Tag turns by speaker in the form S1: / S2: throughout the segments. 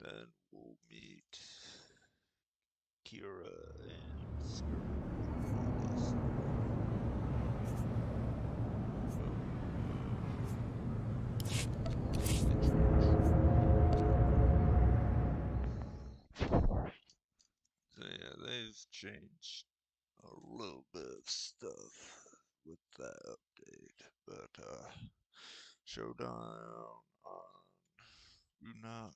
S1: Then we'll meet Kira and Skirt. So yeah, they've changed a little bit of stuff with that update, but Showdown on Runok.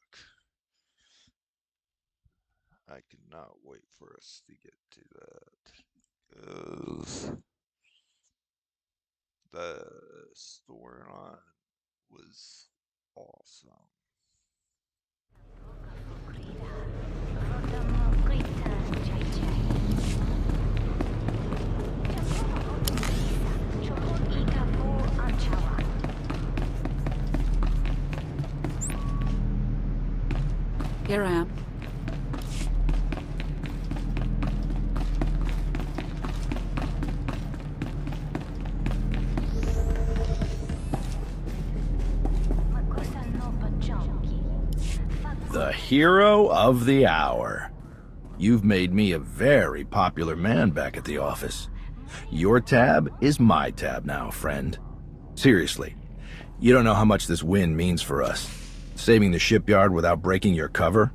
S1: I cannot wait for us to get to that, because the storyline was awesome.
S2: Here I am.
S3: The hero of the hour. You've made me a very popular man back at the office. Your tab is my tab now, friend. Seriously, you don't know how much this win means for us. Saving the shipyard without breaking your cover?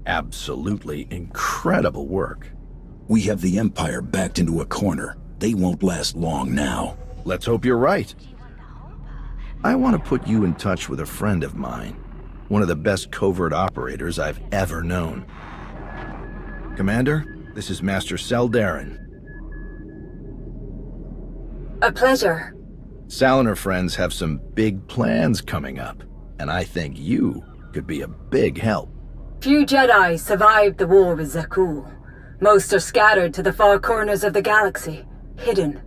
S3: Absolutely incredible work.
S4: We have the Empire backed into a corner. They won't last long now.
S3: Let's hope you're right. I want to put you in touch with a friend of mine. One of the best covert operators I've ever known. Commander, this is Master Seldarin.
S5: A pleasure.
S3: Sal and her friends have some big plans coming up, and I think you could be a big help.
S5: Few Jedi survived the war with Zakul. Most are scattered to the far corners of the galaxy, hidden,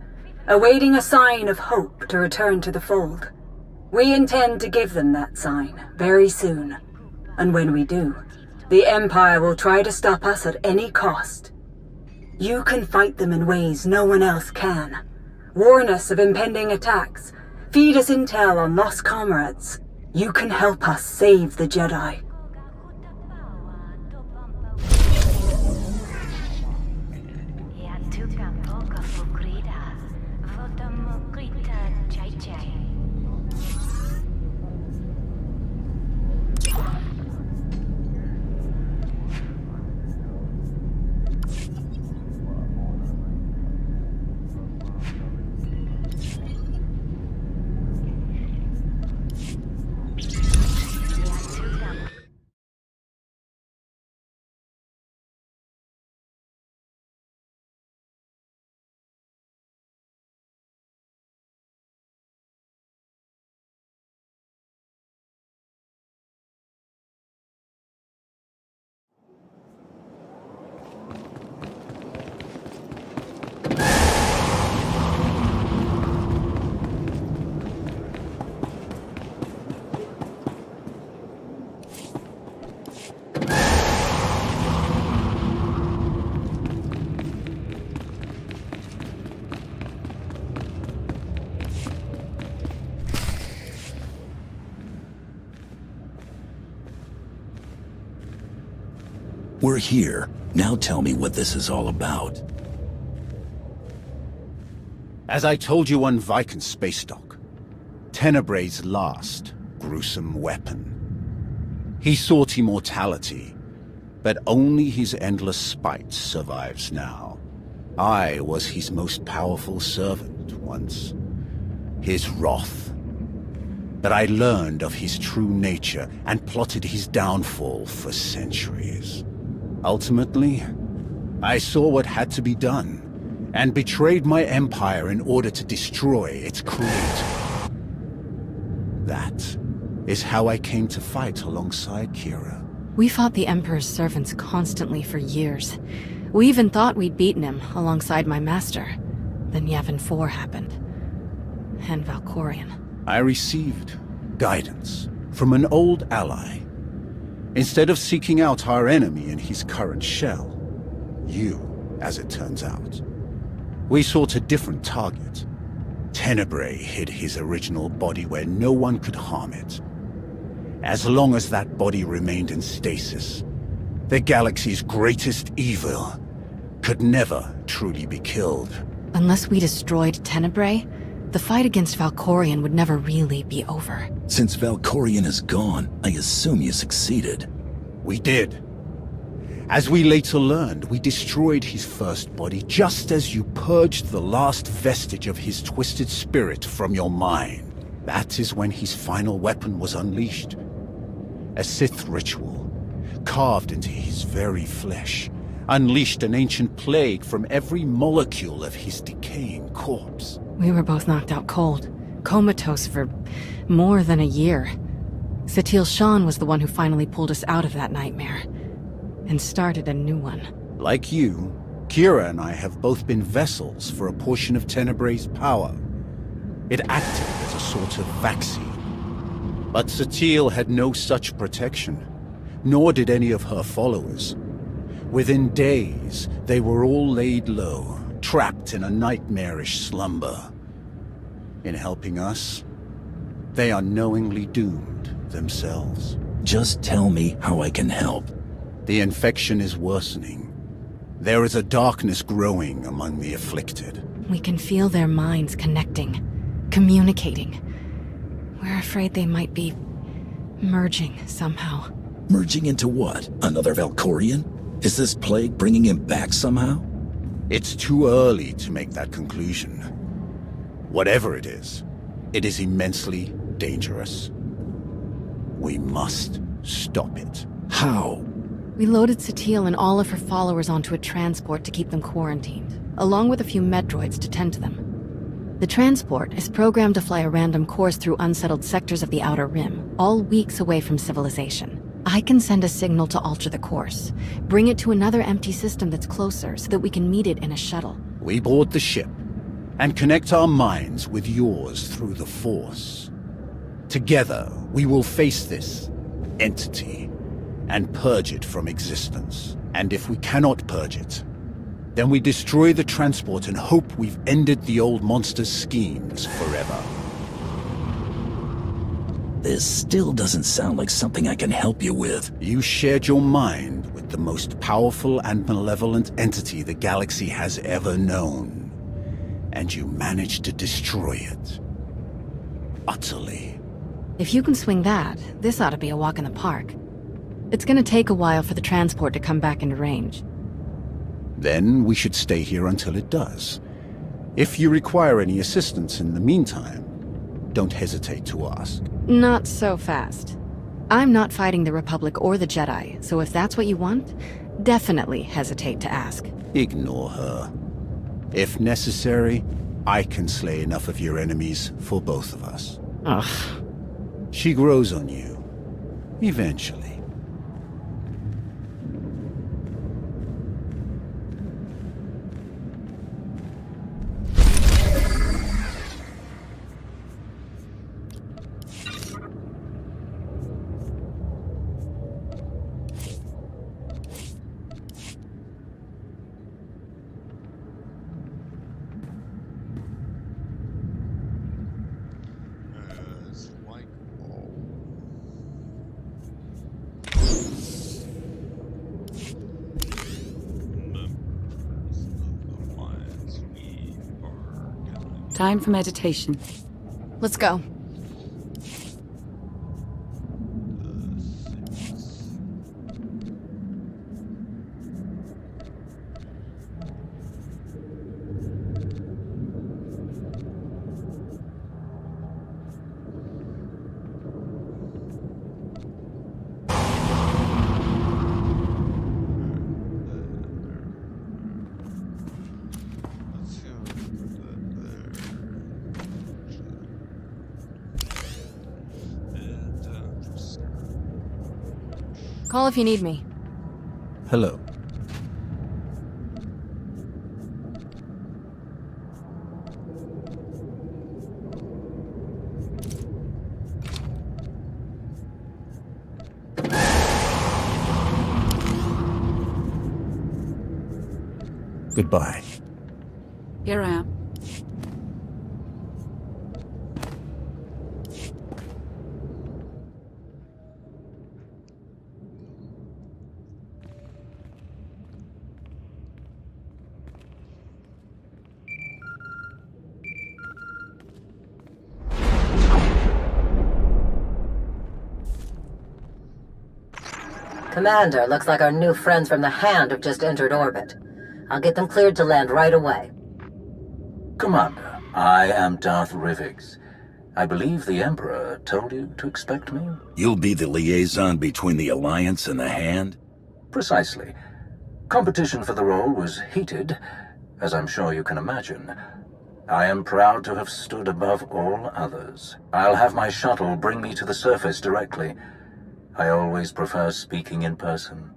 S5: awaiting a sign of hope to return to the fold. We intend to give them that sign very soon, and when we do, the Empire will try to stop us at any cost. You can fight them in ways no one else can. Warn us of impending attacks, feed us intel on lost comrades. You can help us save the Jedi.
S4: We're here. Now tell me what this is all about.
S6: As I told you on Viken Space Dock, Tenebray's last gruesome weapon. He sought immortality, but only his endless spite survives now. I was his most powerful servant once, his wrath. But I learned of his true nature and plotted his downfall for centuries. Ultimately, I saw what had to be done, and betrayed my empire in order to destroy its creator. That is how I came to fight alongside Kira.
S7: We fought the Emperor's servants constantly for years. We even thought we'd beaten him alongside my master. Then Yavin 4 happened. And Valkorion.
S6: I received guidance from an old ally. Instead of seeking out our enemy in his current shell, you, as it turns out, we sought a different target. Tenebray hid his original body where no one could harm it. As long as that body remained in stasis, the galaxy's greatest evil could never truly be killed.
S7: Unless we destroyed Tenebrae, the fight against Valkorion would never really be over.
S4: Since Valkorion is gone, I assume you succeeded.
S6: We did. As we later learned, we destroyed his first body just as you purged the last vestige of his twisted spirit from your mind. That is when his final weapon was unleashed. A Sith ritual, carved into his very flesh, unleashed an ancient plague from every molecule of his decaying corpse.
S7: We were both knocked out cold, comatose for more than a year. Satil Shan was the one who finally pulled us out of that nightmare, and started a new one.
S6: Like you, Kira and I have both been vessels for a portion of Tenebrae's power. It acted as a sort of vaccine. But Satil had no such protection, nor did any of her followers. Within days, they were all laid low, trapped in a nightmarish slumber. In helping us, they are knowingly doomed themselves.
S4: Just tell me how I can help.
S6: The infection is worsening. There is a darkness growing among the afflicted.
S7: We can feel their minds connecting, communicating. We're afraid they might be merging somehow.
S4: Merging into what? Another Valkorion? Is this plague bringing him back somehow?
S6: It's too early to make that conclusion. Whatever it is immensely dangerous. We must stop it.
S4: How?
S7: We loaded Satil and all of her followers onto a transport to keep them quarantined, along with a few medroids to tend to them. The transport is programmed to fly a random course through unsettled sectors of the Outer Rim, all weeks away from civilization. I can send a signal to alter the course, bring it to another empty system that's closer so that we can meet it in a shuttle.
S6: We board the ship and connect our minds with yours through the Force. Together, we will face this entity and purge it from existence. And if we cannot purge it, then we destroy the transport and hope we've ended the old monster's schemes forever.
S4: This still doesn't sound like something I can help you with.
S6: You shared your mind with the most powerful and malevolent entity the galaxy has ever known. And you managed to destroy it. Utterly.
S7: If you can swing that, this ought to be a walk in the park. It's gonna take a while for the transport to come back into range.
S6: Then we should stay here until it does. If you require any assistance in the meantime, don't hesitate to ask.
S7: Not so fast. I'm not fighting the Republic or the Jedi, so if that's what you want, definitely hesitate to ask.
S6: Ignore her. If necessary, I can slay enough of your enemies for both of us.
S7: Ugh.
S6: She grows on you. Eventually.
S1: It's like all members of the Alliance, we are gathering.
S2: Time for meditation.
S7: Let's go. Call if you need me.
S6: Hello. Goodbye.
S2: Here I am.
S8: Commander, looks like our new friends from the Hand have just entered orbit. I'll get them cleared to land right away.
S4: Commander, I am Darth Rivix. I believe the Emperor told you to expect me? You'll be the liaison between the Alliance and the Hand? Precisely. Competition for the role was heated, as I'm sure you can imagine. I am proud to have stood above all others. I'll have my shuttle bring me to the surface directly. I always prefer speaking in person.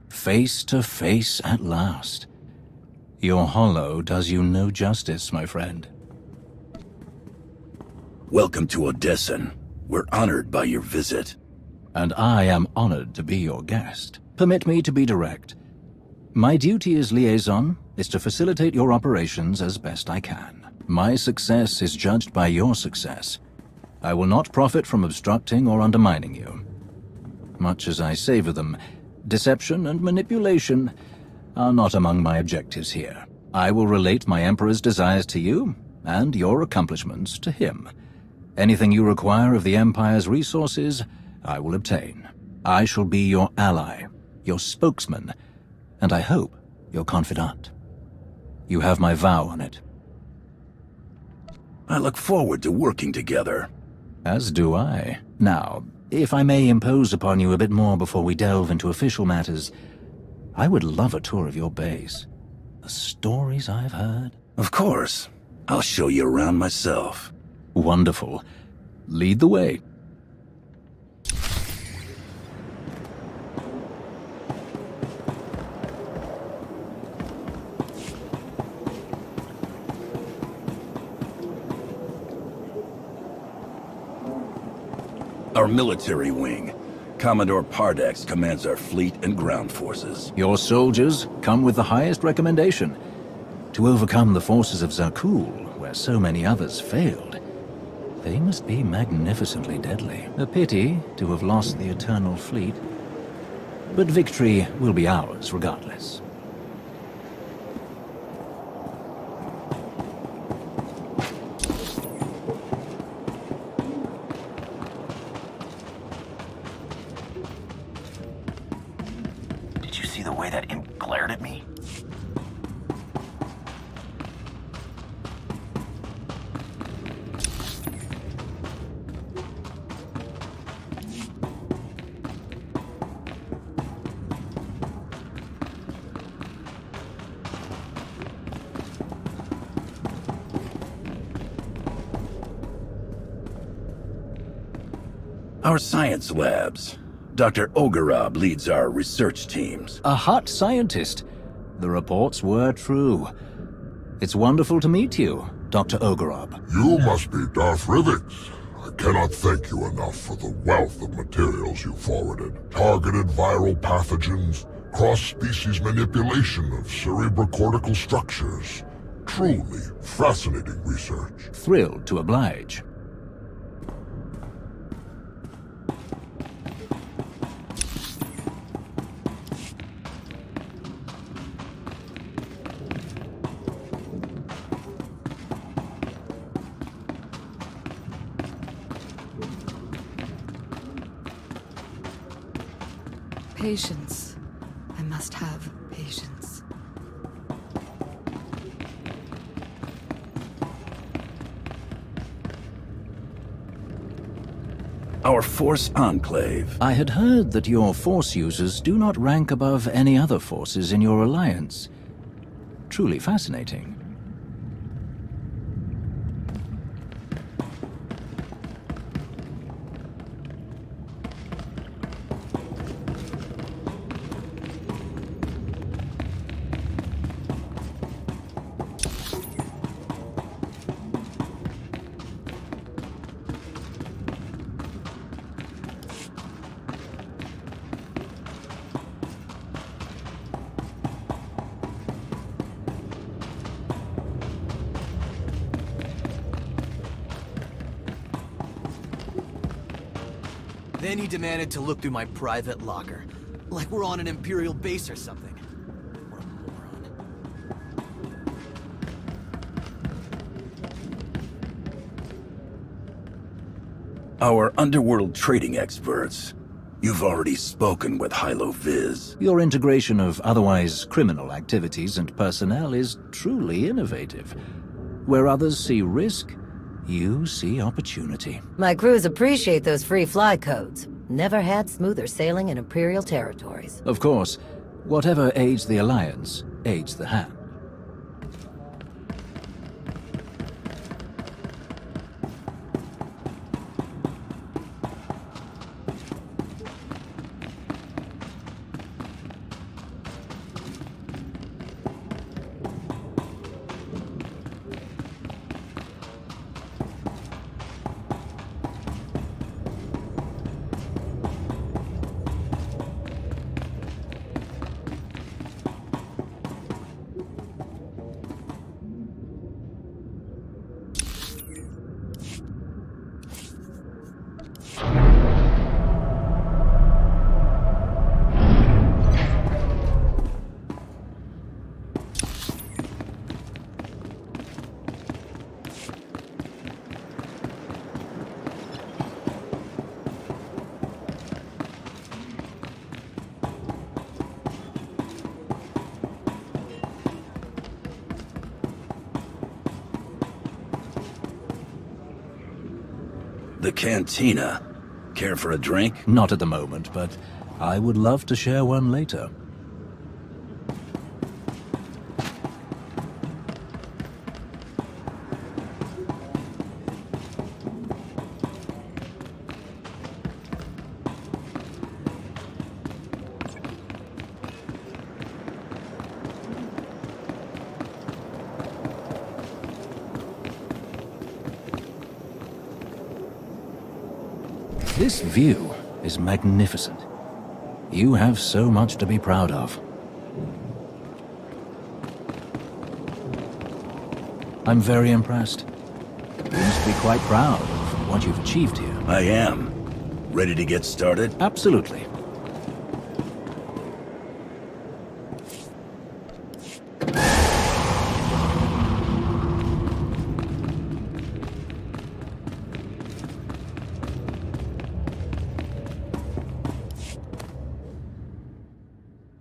S4: Face to face at last. Your holo does you no justice, my friend. Welcome to Odessan. We're honored by your visit. And I am honored to be your guest. Permit me to be direct. My duty as liaison is to facilitate your operations as best I can. My success is judged by your success. I will not profit from obstructing or undermining you. Much as I savor them, deception and manipulation are not among my objectives here. I will relate my Emperor's desires to you, and your accomplishments to him. Anything you require of the Empire's resources, I will obtain. I shall be your ally, your spokesman, and I hope your confidant. You have my vow on it. I look forward to working together. As do I. Now, if I may impose upon you a bit more before we delve into official matters, I would love a tour of your base. The stories I've heard. Of course. I'll show you around myself. Wonderful. Lead the way. Our military wing. Commodore Pardax commands our fleet and ground forces. Your soldiers come with the highest recommendation. To overcome the forces of Zakul, where so many others failed, they must be magnificently deadly. A pity to have lost the Eternal Fleet. But victory will be ours regardless. The way that imp glared at me? Our science labs. Dr. Ogorob leads our research teams. A hot scientist. The reports were true. It's wonderful to meet you, Dr. Ogorob.
S9: You must be Darth Rivix. I cannot thank you enough for the wealth of materials you forwarded. Targeted viral pathogens, cross-species manipulation of cerebrocortical structures. Truly fascinating research.
S4: Thrilled to oblige.
S2: Patience. I must have patience.
S4: Our Force Enclave. I had heard that your Force users do not rank above any other forces in your alliance. Truly fascinating.
S10: Then he demanded to look through my private locker. Like we're on an Imperial base or something. What a moron.
S3: Our underworld trading experts. You've already spoken with Hilo Viz.
S4: Your integration of otherwise criminal activities and personnel is truly innovative. Where others see risk, you see opportunity.
S8: My crews appreciate those free fly codes. Never had smoother sailing in Imperial territories.
S4: Of course, whatever aids the Alliance aids the Hand.
S3: The cantina. Care for a drink?
S4: Not at the moment, but I would love to share one later. This view is magnificent. You have so much to be proud of. I'm very impressed. You must be quite proud of what you've achieved here.
S3: I am. Ready to get started?
S4: Absolutely.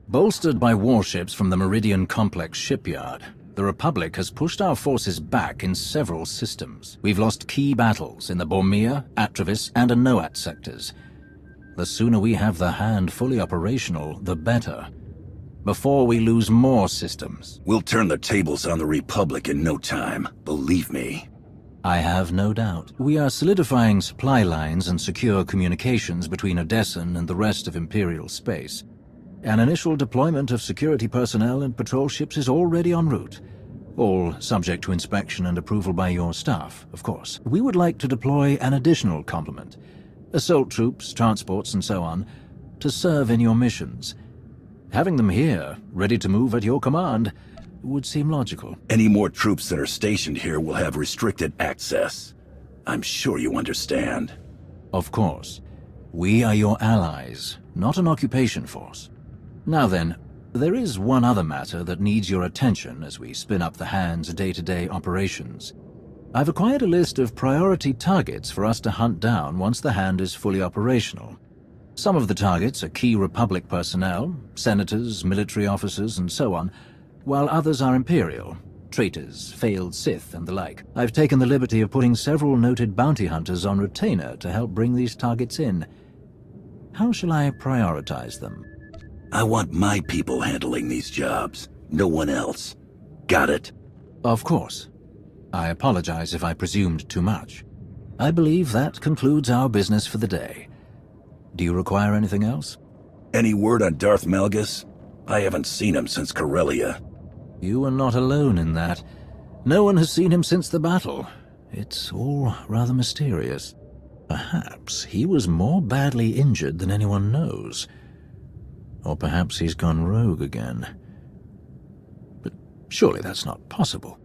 S4: Bolstered by warships from the Meridian Complex shipyard, the Republic has pushed our forces back in several systems. We've lost key battles in the Bormir, Atravis, and Anoat sectors. The sooner we have the Hand fully operational, the better. Before we lose more systems.
S3: We'll turn the tables on the Republic in no time, believe me.
S4: I have no doubt. We are solidifying supply lines and secure communications between Odessen and the rest of Imperial space. An initial deployment of security personnel and patrol ships is already en route. All subject to inspection and approval by your staff, of course. We would like to deploy an additional complement. Assault troops, transports, and so on, to serve in your missions. Having them here, ready to move at your command, would seem logical.
S3: Any more troops that are stationed here will have restricted access. I'm sure you understand.
S4: Of course. We are your allies, not an occupation force. Now then, there is one other matter that needs your attention as we spin up the Hand's day-to-day operations. I've acquired a list of priority targets for us to hunt down once the Hand is fully operational. Some of the targets are key Republic personnel, senators, military officers, and so on, while others are Imperial, traitors, failed Sith, and the like. I've taken the liberty of putting several noted bounty hunters on retainer to help bring these targets in. How shall I prioritize them?
S3: I want my people handling these jobs, no one else. Got it?
S4: Of course. I apologize if I presumed too much. I believe that concludes our business for the day. Do you require anything else?
S3: Any word on Darth Malgus? I haven't seen him since Corellia.
S4: You are not alone in that. No one has seen him since the battle. It's all rather mysterious. Perhaps he was more badly injured than anyone knows. Or perhaps he's gone rogue again. But surely that's not possible.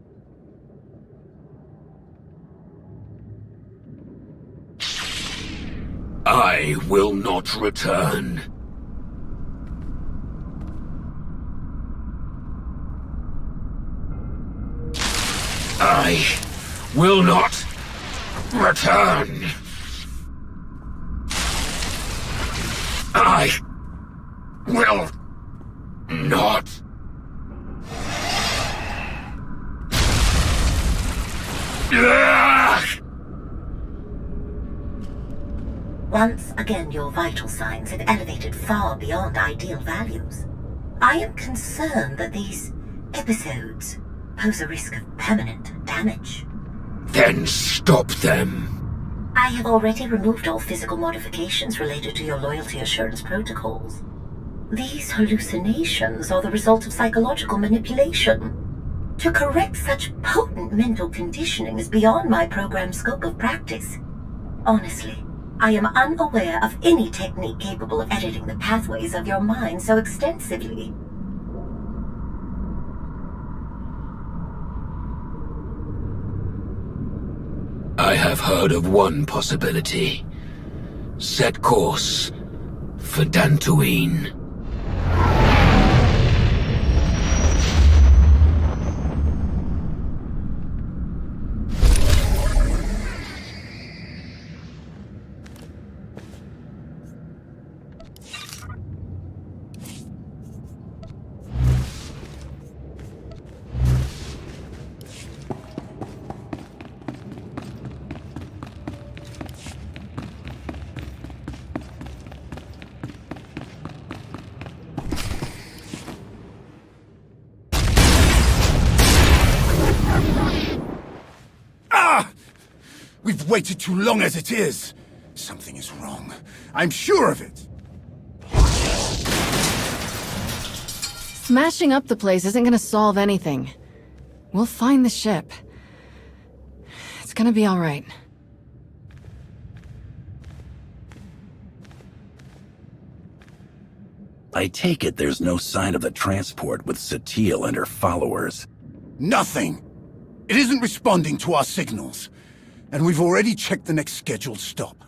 S3: I will not return. I will not return. I will not.
S11: Once again, your vital signs have elevated far beyond ideal values. I am concerned that these episodes pose a risk of permanent damage.
S3: Then stop them.
S11: I have already removed all physical modifications related to your loyalty assurance protocols. These hallucinations are the result of psychological manipulation. To correct such potent mental conditioning is beyond my program's scope of practice. Honestly, I am unaware of any technique capable of editing the pathways of your mind so extensively.
S3: I have heard of one possibility. Set course for Dantooine.
S6: We've waited too long as it is. Something is wrong. I'm sure of it.
S7: Smashing up the place isn't gonna solve anything. We'll find the ship. It's gonna be all right.
S3: I take it there's no sign of the transport with Satil and her followers.
S6: Nothing. It isn't responding to our signals. And we've already checked the next scheduled stop.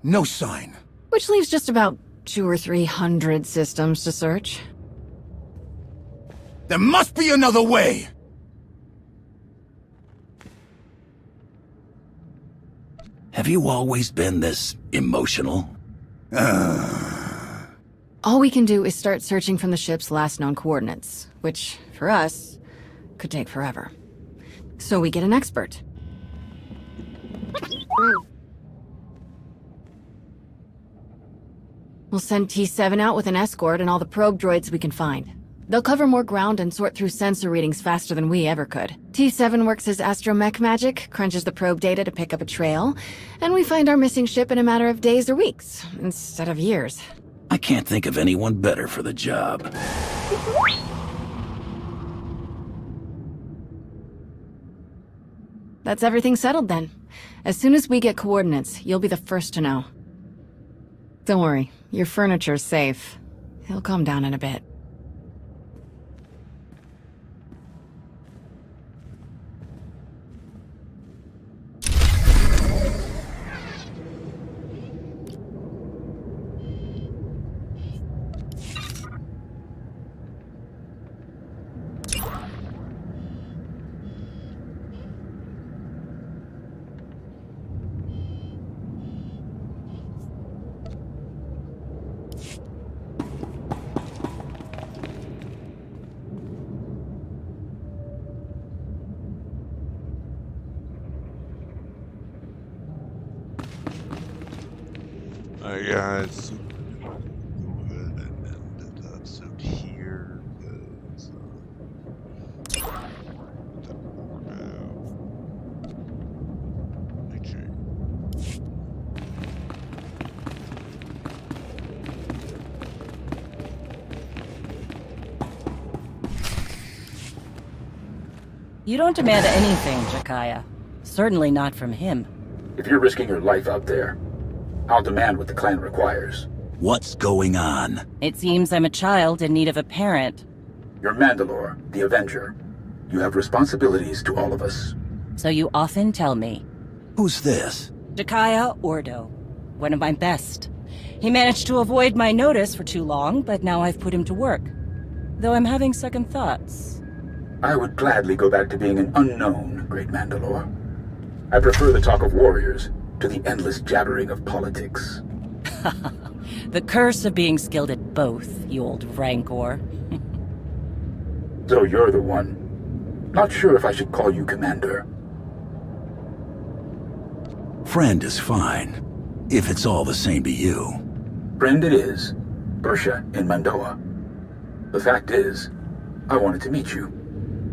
S6: No sign.
S7: Which leaves just about 200 or 300 systems to search.
S6: There must be another way!
S3: Have you always been this emotional?
S7: All we can do is start searching from the ship's last known coordinates, which, for us, could take forever. So we get an expert. We'll send T7 out with an escort and all the probe droids we can find. They'll cover more ground and sort through sensor readings faster than we ever could. T7 works as astromech magic, crunches the probe data to pick up a trail, and we find our missing ship in a matter of days or weeks, instead of years.
S3: I can't think of anyone better for the job.
S7: That's everything settled then. As soon as we get coordinates, you'll be the first to know. Don't worry, your furniture's safe. It'll calm down in a bit.
S1: Alright guys, go ahead and end the episode here, because
S12: You don't demand anything, Jakaya. Certainly not from him.
S13: If you're risking your life out there, I'll demand what the clan requires.
S3: What's going on?
S12: It seems I'm a child in need of a parent.
S13: You're Mandalore, the Avenger. You have responsibilities to all of us.
S12: So you often tell me.
S3: Who's this?
S12: Jakaya Ordo. one of my best. He managed to avoid my notice for too long, but now I've put him to work. Though I'm having second thoughts.
S13: I would gladly go back to being an unknown, Great Mandalore. I prefer the talk of warriors to the endless jabbering of politics.
S12: The curse of being skilled at both, you old rancor.
S13: So you're the one. Not sure if I should call you Commander.
S3: Friend is fine, if it's all the same to you.
S13: Friend it is. Bersha in Mandoa. The fact is, I wanted to meet you.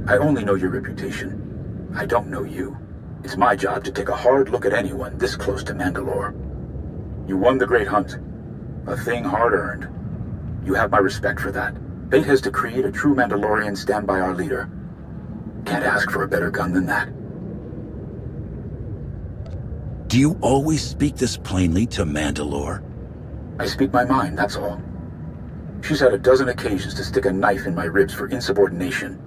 S13: I only know your reputation. I don't know you. It's my job to take a hard look at anyone this close to Mandalore. You won the Great Hunt. A thing hard-earned. You have my respect for that. Fate has to create a true Mandalorian stand by our leader. Can't ask for a better gun than that.
S3: Do you always speak this plainly to Mandalore?
S13: I speak my mind, that's all. She's had a dozen occasions to stick a knife in my ribs for insubordination.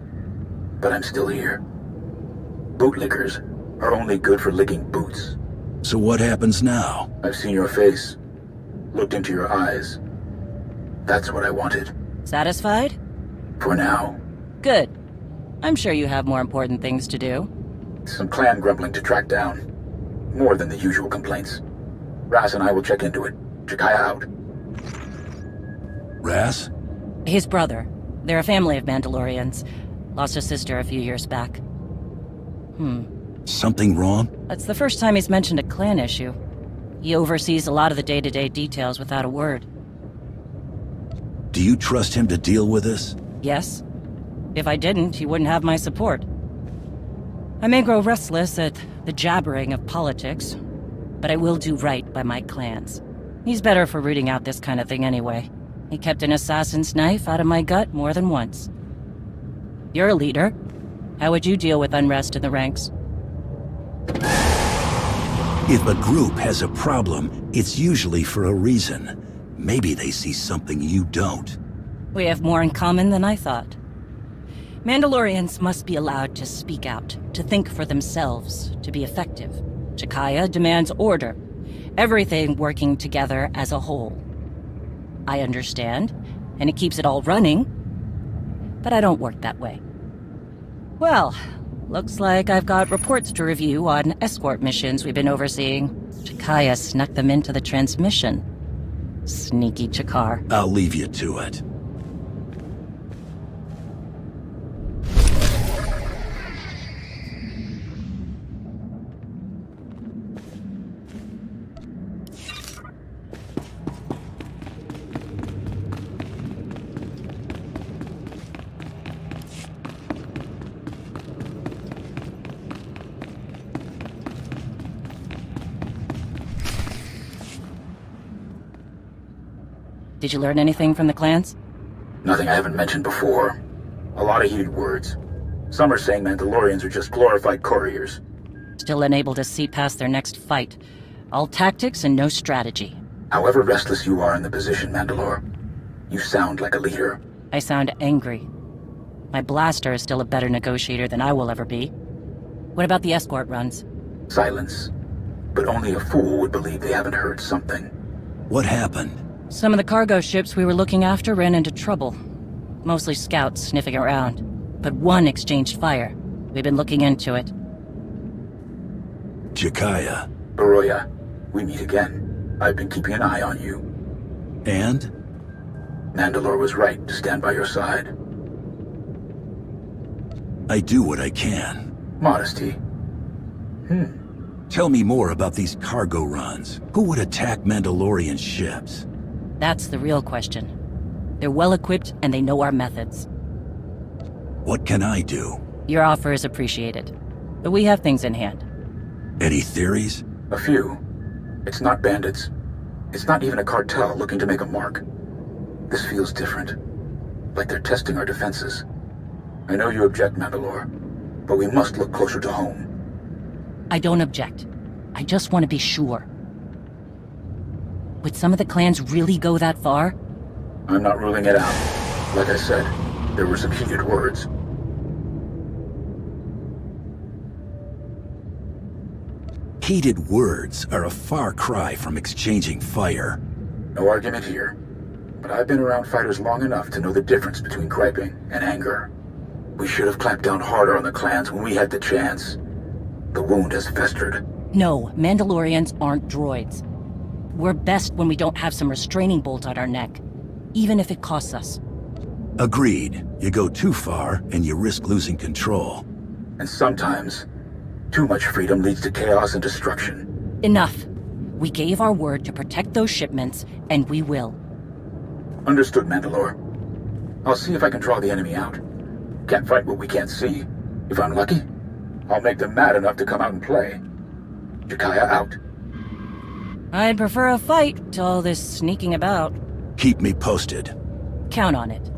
S13: But I'm still here. Bootlickers are only good for licking boots.
S3: So what happens now?
S13: I've seen your face. Looked into your eyes. That's what I wanted.
S12: Satisfied?
S13: For now.
S12: Good. I'm sure you have more important things to do.
S13: Some clan grumbling to track down. More than the usual complaints. Ras and I will check into it. Jakaya out.
S3: Ras?
S12: His brother. They're a family of Mandalorians. Lost a sister a few years back.
S3: Something wrong?
S12: That's the first time he's mentioned a clan issue. He oversees a lot of the day-to-day details without a word.
S3: Do you trust him to deal with this?
S12: Yes. If I didn't, he wouldn't have my support. I may grow restless at the jabbering of politics, but I will do right by my clans. He's better for rooting out this kind of thing anyway. He kept an assassin's knife out of my gut more than once. You're a leader. How would you deal with unrest in the ranks?
S3: If a group has a problem, it's usually for a reason. Maybe they see something you don't.
S12: We have more in common than I thought. Mandalorians must be allowed to speak out, to think for themselves, to be effective. Jakaya demands order, everything working together as a whole. I understand, and it keeps it all running, but I don't work that way. Well, looks like I've got reports to review on escort missions we've been overseeing. Jakaya snuck them into the transmission. Sneaky Chakar.
S3: I'll leave you to it.
S12: Did you learn anything from the clans?
S13: Nothing I haven't mentioned before. A lot of heated words. Some are saying Mandalorians are just glorified couriers.
S12: Still unable to see past their next fight. All tactics and no strategy.
S13: However restless you are in the position, Mandalore, you sound like a leader.
S12: I sound angry. My blaster is still a better negotiator than I will ever be. What about the escort runs?
S13: Silence. But only a fool would believe they haven't heard something.
S3: What happened?
S12: Some of the cargo ships we were looking after ran into trouble. Mostly scouts sniffing around. But one exchanged fire. We've been looking into it.
S3: Jakaya.
S13: Baroya, we meet again. I've been keeping an eye on you.
S3: And?
S13: Mandalore was right to stand by your side.
S3: I do what I can.
S13: Modesty.
S3: Tell me more about these cargo runs. Who would attack Mandalorian ships?
S12: That's the real question. They're well-equipped and they know our methods.
S3: What can I do?
S12: Your offer is appreciated, but we have things in hand.
S3: Any theories?
S13: A few. It's not bandits. It's not even a cartel looking to make a mark. This feels different. Like they're testing our defenses. I know you object, Mandalore, but we must look closer to home.
S12: I don't object. I just want to be sure. Would some of the clans really go that far?
S13: I'm not ruling it out. Like I said, there were some heated words.
S3: Heated words are a far cry from exchanging fire.
S13: No argument here. But I've been around fighters long enough to know the difference between griping and anger. We should have clamped down harder on the clans when we had the chance. The wound has festered.
S12: No, Mandalorians aren't droids. We're best when we don't have some restraining bolt on our neck, even if it costs us.
S3: Agreed. You go too far, and you risk losing control.
S13: And sometimes, too much freedom leads to chaos and destruction.
S12: Enough. We gave our word to protect those shipments, and we will.
S13: Understood, Mandalore. I'll see if I can draw the enemy out. Can't fight what we can't see. If I'm lucky, I'll make them mad enough to come out and play. Jakaya out.
S12: I'd prefer a fight to all this sneaking about.
S3: Keep me posted.
S12: Count on it.